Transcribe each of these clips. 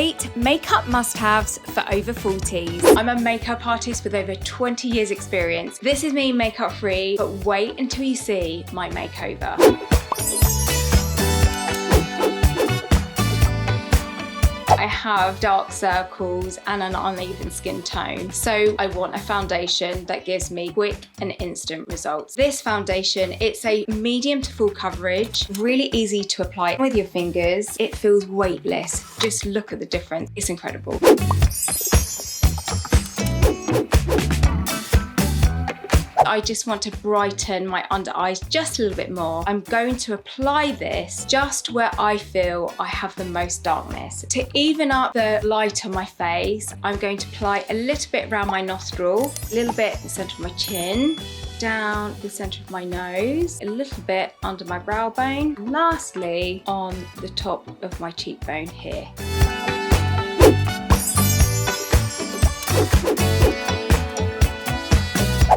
8 makeup must-haves for over 40s. I'm a makeup artist with over 20 years experience. This is me makeup free, but wait until you see my makeover. I have dark circles and an uneven skin tone, so I want a foundation that gives me quick and instant results. This foundation, it's a medium to full coverage, really easy to apply with your fingers. It feels weightless. Just look at the difference. It's incredible. I just want to brighten my under eyes just a little bit more. I'm going to apply this just where I feel I have the most darkness. To even up the light on my face, I'm going to apply a little bit around my nostril, a little bit in the centre of my chin, down the centre of my nose, a little bit under my brow bone, and lastly on the top of my cheekbone here.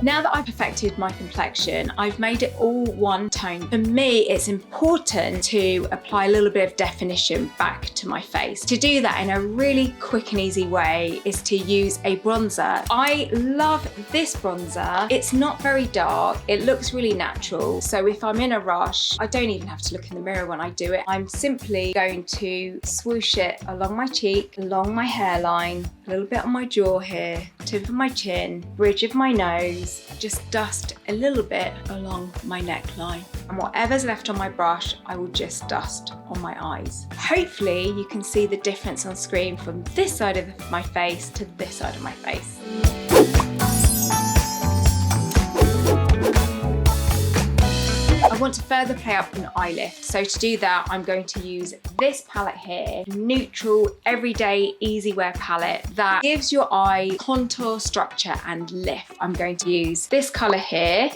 Now that I've perfected my complexion, I've made it all one tone. For me, it's important to apply a little bit of definition back to my face. To do that in a really quick and easy way is to use a bronzer. I love this bronzer. It's not very dark. It looks really natural. So if I'm in a rush, I don't even have to look in the mirror when I do it. I'm simply going to swoosh it along my cheek, along my hairline, a little bit on my jaw here, tip of my chin, bridge of my nose, just dust a little bit along my neckline. And whatever's left on my brush, I will just dust on my eyes. Hopefully you can see the difference on screen from this side of my face to this side of my face. I want to further play up an eye lift. So to do that, I'm going to use this palette here, neutral, everyday, easy wear palette that gives your eye contour, structure, and lift. I'm going to use this color here.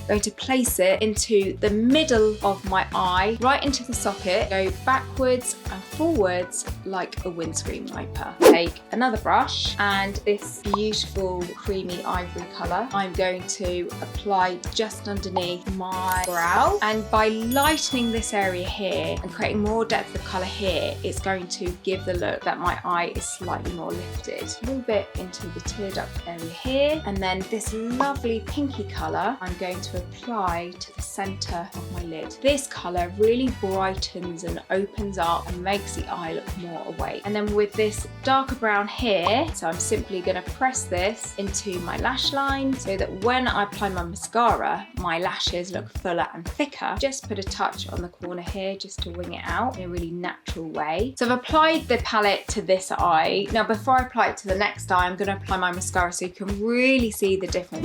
Going to place it into the middle of my eye, right into the socket, go backwards and forwards like a windscreen wiper. Take another brush and this beautiful creamy ivory colour I'm going to apply just underneath my brow, and by lightening this area here and creating more depth of colour here, it's going to give the look that my eye is slightly more lifted. A little bit into the tear duct area here, and then this lovely pinky colour I'm going to apply to the centre of my lid. This colour really brightens and opens up and makes the eye look more awake. And then with this darker brown here, so I'm simply going to press this into my lash line so that when I apply my mascara, my lashes look fuller and thicker. Just put a touch on the corner here just to wing it out in a really natural way. So I've applied the palette to this eye. Now before I apply it to the next eye, I'm going to apply my mascara so you can really see the difference.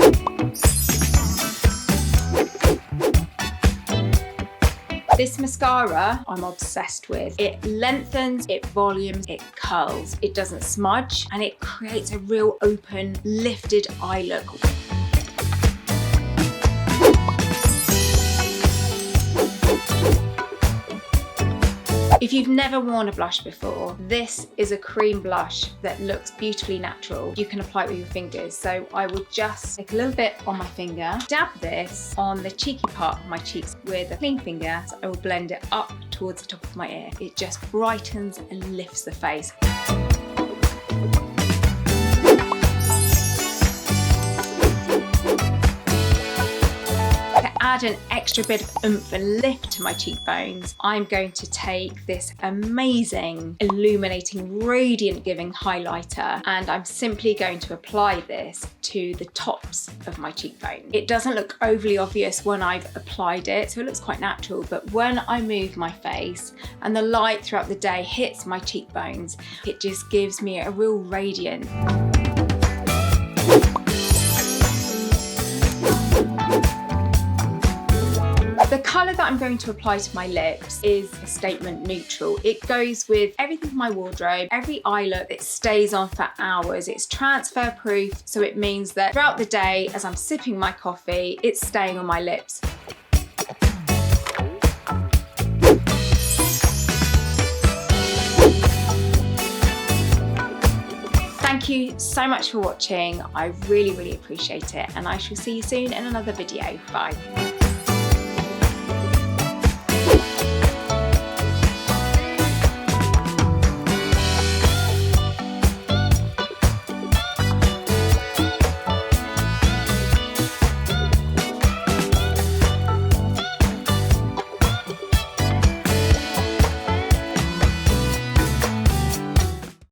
This mascara I'm obsessed with. It lengthens, it volumes, it curls, it doesn't smudge, and it creates a real open, lifted eye look. If you've never worn a blush before, this is a cream blush that looks beautifully natural. You can apply it with your fingers. So I will just take a little bit on my finger, dab this on the cheeky part of my cheeks with a clean finger. So I will blend it up towards the top of my ear. It just brightens and lifts the face. Add an extra bit of oomph and lift to my cheekbones, I'm going to take this amazing, illuminating, radiant giving highlighter, and I'm simply going to apply this to the tops of my cheekbone. It doesn't look overly obvious when I've applied it, so it looks quite natural, but when I move my face and the light throughout the day hits my cheekbones, it just gives me a real radiance. The colour that I'm going to apply to my lips is a statement neutral. It goes with everything in my wardrobe, every eye look. It stays on for hours. It's transfer proof, so it means that throughout the day, as I'm sipping my coffee, it's staying on my lips. Thank you so much for watching. I really, really appreciate it, and I shall see you soon in another video. Bye.